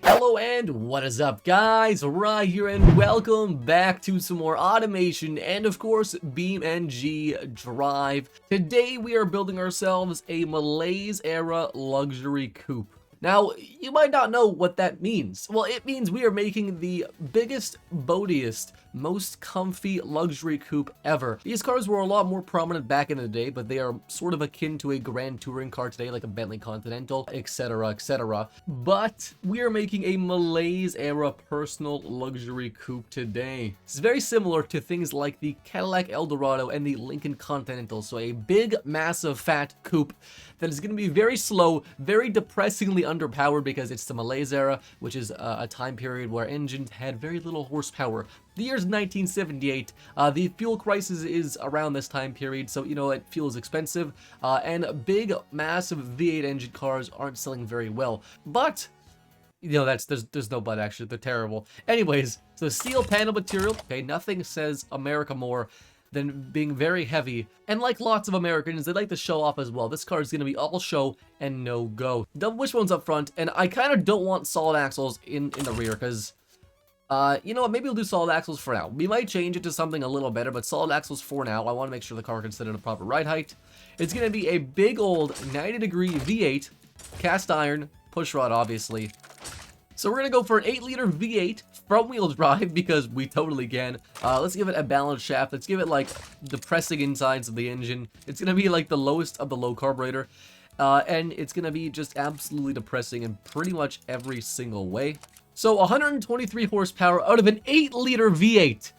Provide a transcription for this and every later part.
Hello and what is up, guys? Right here, and welcome back to some more automation and of course BeamNG.Drive. Today we are building ourselves a Malaise era luxury coupe. Now, you might not know what that means. Well, it means we are making the biggest, boatiest, most comfy luxury coupe ever. These cars were a lot more prominent back in the day, but they are sort of akin to a grand touring car today, like a Bentley Continental, etc, etc. But we are making a Malaise era personal luxury coupe today. It's very similar to things like the Cadillac Dorado and the Lincoln Continental. So a big, massive, fat coupe that is going to be very slow, very depressingly underpowered because it's the Malaise era, which is a time period where engines had very little horsepower. The year's 1978. The fuel crisis is around this time period, so you know it fuel is expensive, and big, massive V8 engine cars aren't selling very well. But you know there's no but actually, they're terrible. Anyways, so steel panel material. Okay, nothing says America more than being very heavy, and like lots of Americans, they like to show off as well. This car is going to be all show and no go. Double wishbones up front, and I kind of don't want solid axles in the rear because you know what, maybe we'll do solid axles for now. We might change it to something a little better, but solid axles for now. I want to make sure the car can sit at a proper ride height. It's going to be a big old 90-degree V8 cast iron pushrod, obviously. So we're going to go for an 8-liter V8 front-wheel drive because we totally can. Let's give it a balanced shaft. Let's give it like depressing insides of the engine. It's going to be like the lowest of the low carburetor. And it's going to be just absolutely depressing in pretty much every single way. So 123 horsepower out of an 8-liter V8.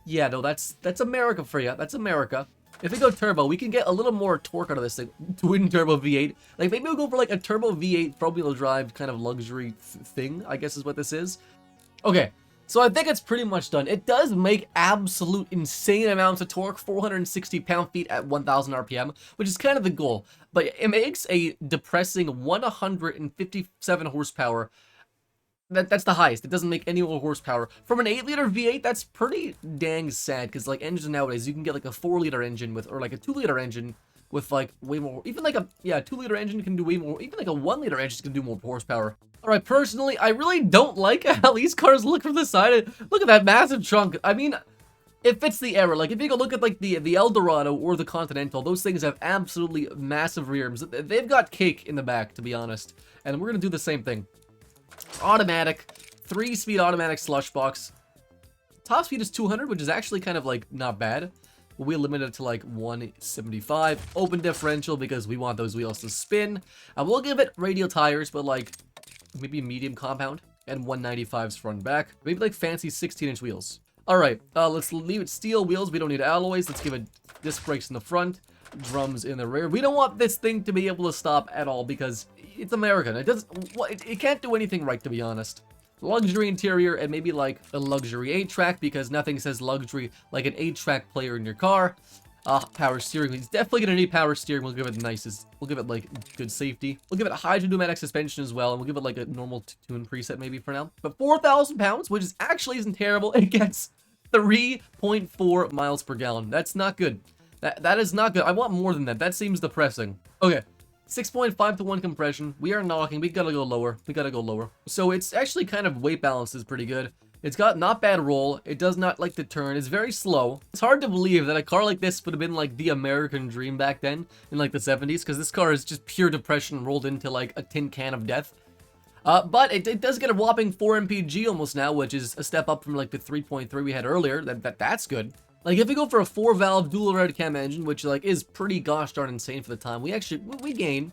Yeah, no, that's America for you. That's America. If we go turbo, we can get a little more torque out of this thing. Twin-turbo V8. Like, maybe we'll go for like a turbo V8 front-wheel drive kind of luxury thing, I guess is what this is. Okay, so I think it's pretty much done. It does make absolute insane amounts of torque, 460 pound-feet at 1000 RPM, which is kind of the goal. But it makes a depressing 157 horsepower. That's the highest. It doesn't make any more horsepower. From an 8-liter V8, that's pretty dang sad, because like engines nowadays, you can get like a 4-liter engine with, or like a 2-liter engine with like way more, even like a, yeah, 2-liter engine can do way more, even like a 1-liter engine can do more horsepower. Alright, personally, I really don't like how these cars look from the side. Look at that massive trunk. I mean, it fits the era. Like, if you go look at like the Dorado or the Continental, those things have absolutely massive rear arms. They've got cake in the back, to be honest. And we're gonna do the same thing. Automatic, 3-speed automatic slush box. Top speed is 200, which is actually kind of like not bad. We limited it to like 175. Open differential because we want those wheels to spin. We'll give it radial tires, but like maybe medium compound, and 195s front and back. Maybe like fancy 16-inch wheels. All right, let's leave it steel wheels. We don't need alloys. Let's give it disc brakes in the front, drums in the rear. We don't want this thing to be able to stop at all because it's American. It doesn't. Well, it can't do anything right, to be honest. Luxury interior and maybe like a luxury 8-track because nothing says luxury like an 8-track player in your car. Power steering. It's definitely gonna need power steering. We'll give it the nicest. We'll give it like good safety. We'll give it a hydropneumatic suspension as well, and we'll give it like a normal tune preset maybe for now. But 4,000 pounds, which is actually isn't terrible. It gets 3.4 miles per gallon. That's not good. That is not good. I want more than that. That seems depressing. Okay. 6.5 to 1 compression. We are knocking. We gotta go lower. We gotta go lower. So it's actually kind of weight balance is pretty good. It's got not bad roll. It does not like to turn. It's very slow. It's hard to believe that a car like this would have been like the American dream back then in like the 70s, because this car is just pure depression rolled into like a tin can of death. But it does get a whopping 4 mpg almost now, which is a step up from like the 3.3 we had earlier. That's good. Like, if we go for a 4-valve dual red cam engine, which like is pretty gosh darn insane for the time, we gain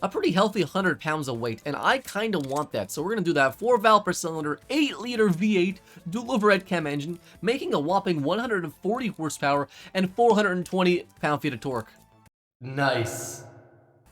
a pretty healthy 100 pounds of weight, and I kind of want that. So we're gonna do that. 4-valve per cylinder, 8-liter V8 dual overhead cam engine, making a whopping 140 horsepower and 420 pound-feet of torque. Nice.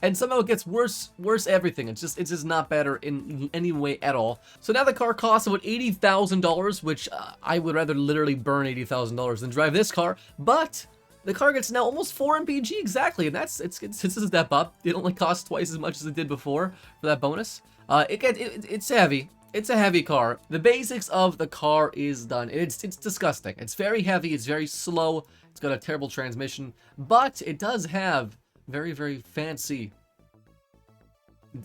And somehow it gets worse everything. It's just not better in any way at all. So now the car costs about $80,000, which I would rather literally burn $80,000 than drive this car. But the car gets now almost 4 mpg exactly, and it's a step up. It only costs twice as much as it did before for that bonus. It's heavy. It's a heavy car. The basics of the car is done. It's disgusting. It's very heavy. It's very slow. It's got a terrible transmission, but it does have very, very fancy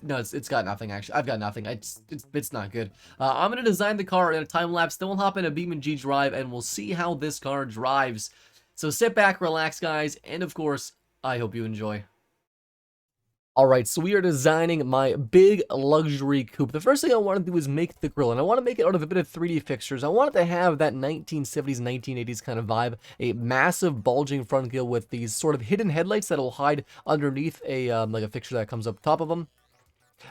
No, it's got nothing, actually. I've got nothing. It's not good. I'm going to design the car in a time lapse, then we'll hop into BeamNG.Drive, and we'll see how this car drives. So sit back, relax, guys, and of course, I hope you enjoy. Alright, so we are designing my big luxury coupe. The first thing I want to do is make the grille, and I want to make it out of a bit of 3D fixtures. I want it to have that 1970s, 1980s kind of vibe, a massive bulging front grille with these sort of hidden headlights that will hide underneath a like a fixture that comes up top of them.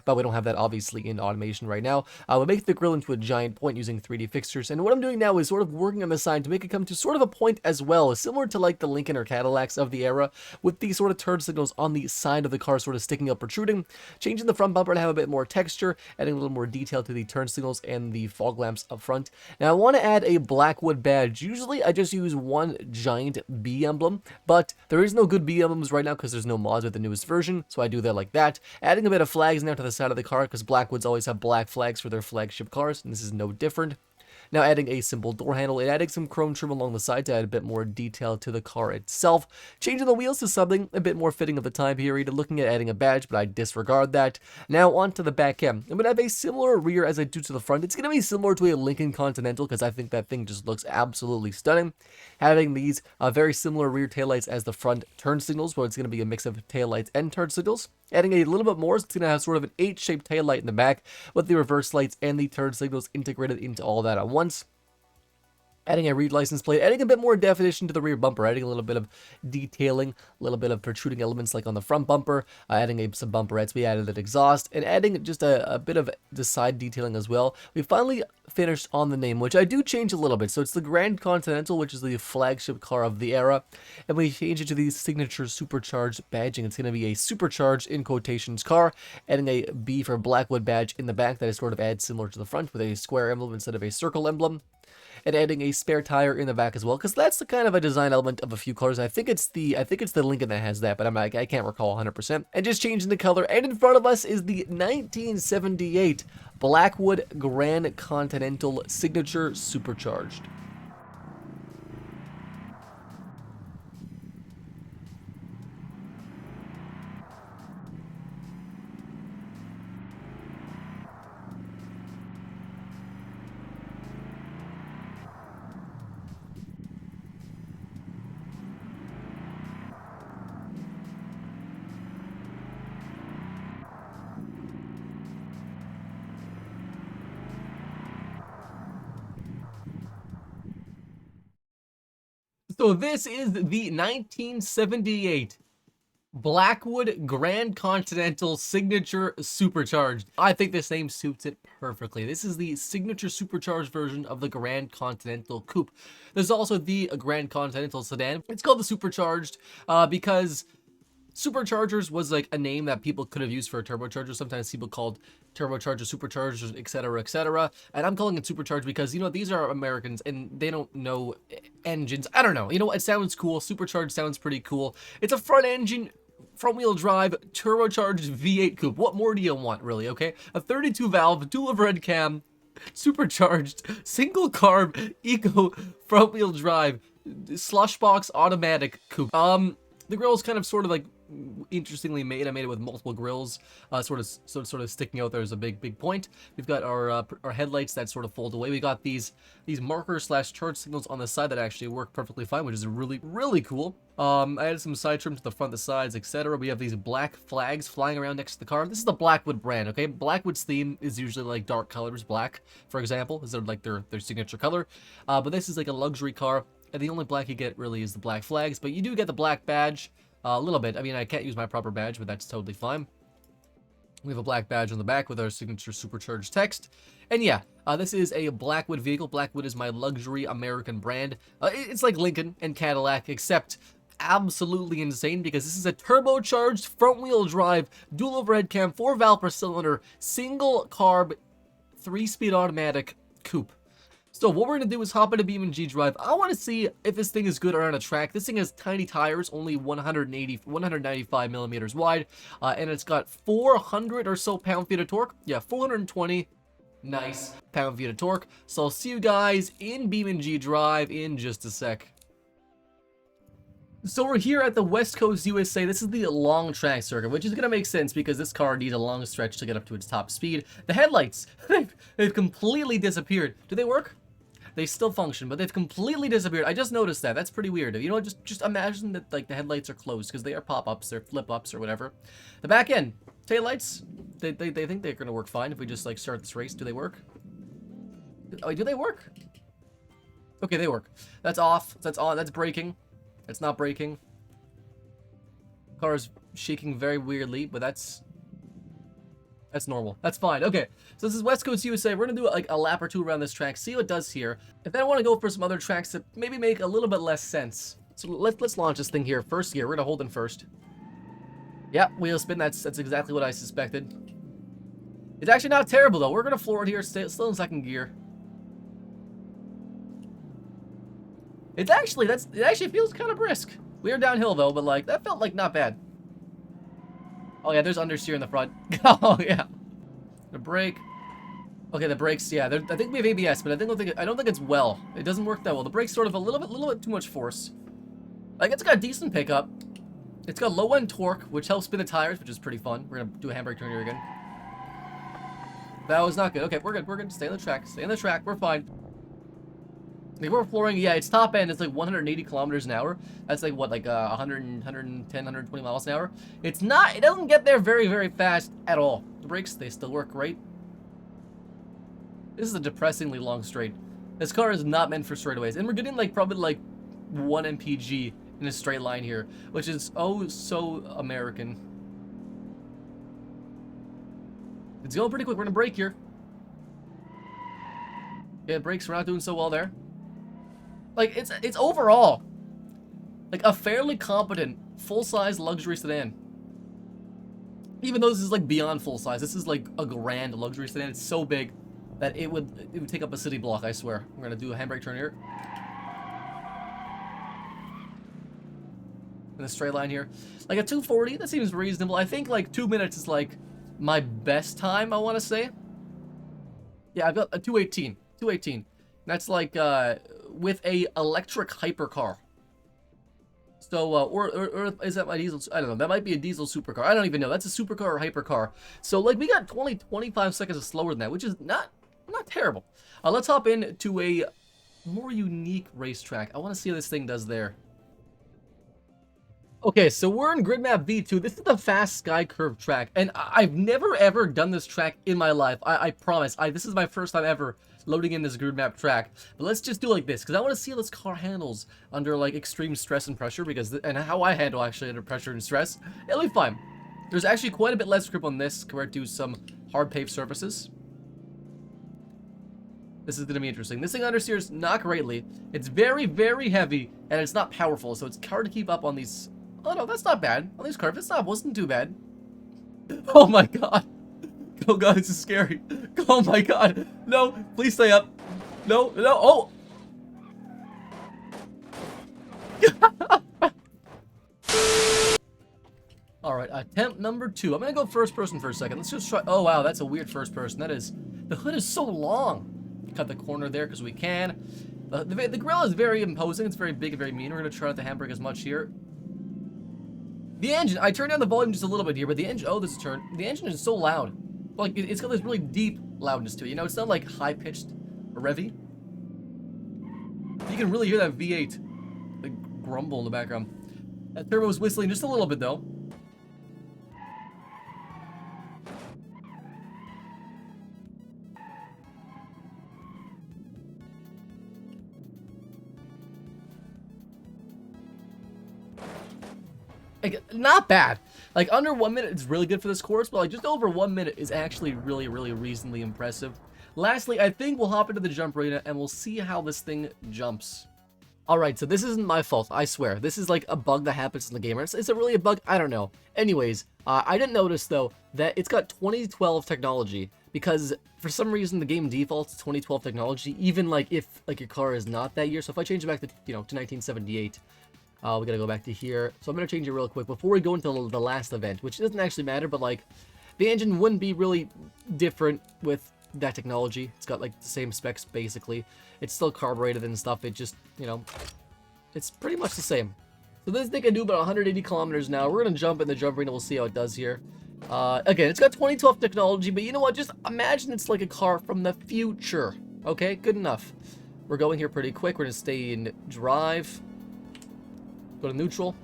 But we don't have that obviously in automation right now. We'll make the grille into a giant point using 3D fixtures, and what I'm doing now is sort of working on the side to make it come to sort of a point as well, similar to like the Lincoln or Cadillacs of the era, with these sort of turn signals on the side of the car sort of sticking up, protruding, changing the front bumper to have a bit more texture, adding a little more detail to the turn signals and the fog lamps up front. Now I want to add a Blackwood badge. Usually I just use one giant B emblem, but there is no good B emblems right now because there's no mods with the newest version, so I do that like that. Adding a bit of flags now to the side of the car because Blackwoods always have black flags for their flagship cars, and this is no different. Now adding a simple door handle and adding some chrome trim along the side to add a bit more detail to the car itself. Changing the wheels to something a bit more fitting of the time period, looking at adding a badge, but I disregard that. Now onto the back end. I'm going to have a similar rear as I do to the front. It's going to be similar to a Lincoln Continental because I think that thing just looks absolutely stunning. Having these very similar rear taillights as the front turn signals, but it's going to be a mix of taillights and turn signals. Adding a little bit more, so it's going to have sort of an H-shaped taillight in the back with the reverse lights and the turn signals integrated into all that at once. Adding a read license plate, adding a bit more definition to the rear bumper, adding a little bit of detailing, a little bit of protruding elements like on the front bumper, adding some bumperettes, we added an exhaust, and adding just a bit of the side detailing as well. We finally finished on the name, which I do change a little bit. So it's the Grand Continental, which is the flagship car of the era, and we change it to the signature supercharged badging. It's going to be a supercharged, in quotations, car, adding a B for Blackwood badge in the back that is sort of adds similar to the front with a square emblem instead of a circle emblem. And adding a spare tire in the back as well, because that's the kind of a design element of a few cars. I think it's the Lincoln that has that, but I can't recall 100%. And just changing the color. And in front of us is the 1978 Blackwood Grand Continental Signature Supercharged. So this is the 1978 Blackwood Grand Continental Signature Supercharged. I think this name suits it perfectly. This is the signature supercharged version of the Grand Continental Coupe. There's also the Grand Continental Sedan. It's called the Supercharged because Superchargers was like a name that people could have used for a turbocharger. Sometimes people called turbochargers superchargers, etc., etc. And I'm calling it supercharged because, you know, these are Americans and they don't know engines. I don't know. You know, it sounds cool. Supercharged sounds pretty cool. It's a front engine, front-wheel drive, turbocharged V8 coupe. What more do you want, really, okay? A 32-valve, dual overhead cam, supercharged, single carb, eco front-wheel drive, slush box automatic coupe. The grill is kind of sort of like interestingly made. I made it with multiple grills, sort of sticking out there as a big point. We've got our headlights that sort of fold away. We got these markers / charge signals on the side that actually work perfectly fine, which is really cool. I added some side trim to the front, the sides, etc. We have these black flags flying around next to the car. This is the Blackwood brand, okay? Blackwood's theme is usually like dark colors, black, for example, is like their signature color. But this is like a luxury car. And the only black you get really is the black flags, but you do get the black badge a little bit. I mean, I can't use my proper badge, but that's totally fine. We have a black badge on the back with our signature supercharged text. And yeah, this is a Blackwood vehicle. Blackwood is my luxury American brand. It's like Lincoln and Cadillac, except absolutely insane because this is a turbocharged front-wheel drive, dual overhead cam, 4-valve per cylinder, single carb, 3-speed automatic coupe. So what we're going to do is hop into BeamNG.Drive. I want to see if this thing is good around a track. This thing has tiny tires, only 195 millimeters wide, and it's got 400 or so pound-feet of torque. Yeah, 420 nice pound-feet of torque. So I'll see you guys in BeamNG.Drive in just a sec. So we're here at the West Coast, USA. This is the long track circuit, which is going to make sense because this car needs a long stretch to get up to its top speed. The headlights, they've completely disappeared. Do they work? They still function, but they've completely disappeared. I just noticed that. That's pretty weird. You know, just imagine that like the headlights are closed because they are pop-ups, they're flip-ups or whatever. The back end, taillights, they think they're going to work fine if we just like start this race. Do they work? Oh, do they work? Okay, they work. That's off. That's on. That's braking. It's not braking. Car is shaking very weirdly, but that's normal. That's fine. Okay, so this is West Coast USA. We're gonna do like a lap or two around this track, see what it does here. And then I want to go for some other tracks that maybe make a little bit less sense. So let's launch this thing here. First gear. We're gonna hold in first. Yeah, wheel spin. That's exactly what I suspected. It's actually not terrible though. We're gonna floor it here. Still in second gear. It actually feels kind of brisk. We are downhill though, but like that felt like not bad. Oh yeah, there's understeer in the front. Oh yeah. The brake. Okay, the brakes. Yeah, I think we have ABS, but I don't think it's well. It doesn't work that well. The brake's sort of a little bit too much force. Like it's got decent pickup. It's got low end torque, which helps spin the tires, which is pretty fun. We're gonna do a handbrake turn here again. That was not good. Okay, we're good. We're good. Stay on the track. Stay on the track. We're fine. Like we're flooring, yeah, its top end is like 180 kilometers an hour. That's like what, like 110, 120 miles an hour. It doesn't get there very, very fast at all. The brakes, they still work great. This is a depressingly long straight. This car is not meant for straightaways. And we're getting like probably like 1 mpg in a straight line here, which is oh so American. It's going pretty quick. We're gonna brake here. Yeah, brakes, we're not doing so well there. Like, it's overall, like, a fairly competent, full-size luxury sedan. Even though this is, like, beyond full-size. This is, like, a grand luxury sedan. It's so big that it would take up a city block, I swear. We're gonna do a handbrake turn here. In a straight line here. Like, a 240, that seems reasonable. I think, like, 2 minutes is, like, my best time, I want to say. Yeah, I've got a 218. 218. That's, like, with a electric hypercar. So, or is that my diesel? I don't know. That might be a diesel supercar. I don't even know. That's a supercar or hypercar. So, like, we got 25 seconds slower than that, which is not terrible. Let's hop into a more unique racetrack. I want to see how this thing does there. Okay, so we're in Grid Map V2. This is the fast sky curve track, and I've never ever done this track in my life. I promise. This is my first time ever loading in this grid map track. But let's just do like this, because I want to see how this car handles under like extreme stress and pressure, and how I handle actually under pressure and stress. It'll be fine. There's actually quite a bit less grip on this compared to some hard paved surfaces. This is going to be interesting. This thing understeers not greatly. It's very, very heavy, and it's not powerful, so it's hard to keep up on these. Oh no, that's not bad. On these curves, wasn't too bad. Oh my god. Oh god, this is scary. Oh my god. No, please stay up. No, oh! Alright, attempt number 2. I'm gonna go first person for a second. Let's just try. Oh wow, that's a weird first person. The hood is so long. Cut the corner there because we can. The grill is very imposing. It's very big and very mean. We're gonna try not to handbrake as much here. The engine, I turned down the volume just a little bit here, but the engine, oh, this is turn. The engine is so loud. Like, it's got this really deep loudness to it, you know? It's not like high-pitched or revvy. You can really hear that V8 like, grumble in the background. That turbo is whistling just a little bit, though. Like, not bad. Like, under 1 minute is really good for this course, but like just over 1 minute is actually really, really reasonably impressive. Lastly, I think we'll hop into the jump arena and we'll see how this thing jumps. Alright, so this isn't my fault, I swear. This is like a bug that happens in the game. Is it really a bug? I don't know. Anyways, I didn't notice, though, that it's got 2012 technology. Because for some reason, the game defaults to 2012 technology, even like if like your car is not that year. So if I change it back to, you know, to 1978, we gotta go back to here. So I'm gonna change it real quick before we go into the last event, which doesn't actually matter, but like the engine wouldn't be really different with that technology. It's got like the same specs basically. It's still carbureted and stuff. It just, you know, it's pretty much the same. So this thing can do about 180 kilometers an hour. We're gonna jump in the jump arena. We'll see how it does here. Again, it's got 2012 technology, but you know what? Just imagine it's like a car from the future. Okay, good enough. We're going here pretty quick. We're gonna stay in drive. Go to neutral.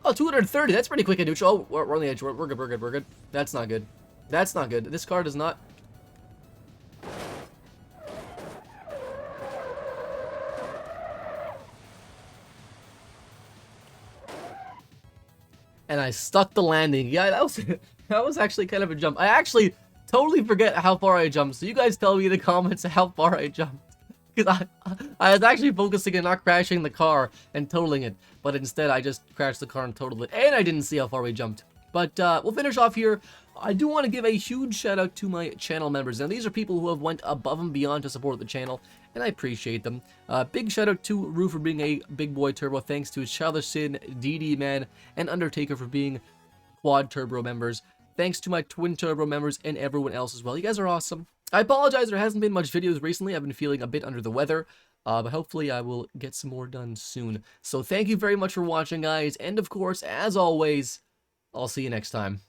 Oh, 230. That's pretty quick in neutral. Oh, we're on the edge. We're good. We're good. We're good. That's not good. That's not good. This car does not. And I stuck the landing. Yeah, that was actually kind of a jump. I actually totally forget how far I jumped. So you guys tell me in the comments how far I jumped. Because I was actually focusing on not crashing the car and totaling it. But instead, I just crashed the car and totaled it. And I didn't see how far we jumped. But we'll finish off here. I do want to give a huge shout out to my channel members. Now, these are people who have went above and beyond to support the channel, and I appreciate them. Big shout out to Rue for being a big boy turbo. Thanks to Childish Sin, DD Man, and Undertaker for being quad turbo members. Thanks to my twin turbo members and everyone else as well. You guys are awesome. I apologize, there hasn't been much videos recently. I've been feeling a bit under the weather, but hopefully I will get some more done soon. So thank you very much for watching, guys, and of course, as always, I'll see you next time.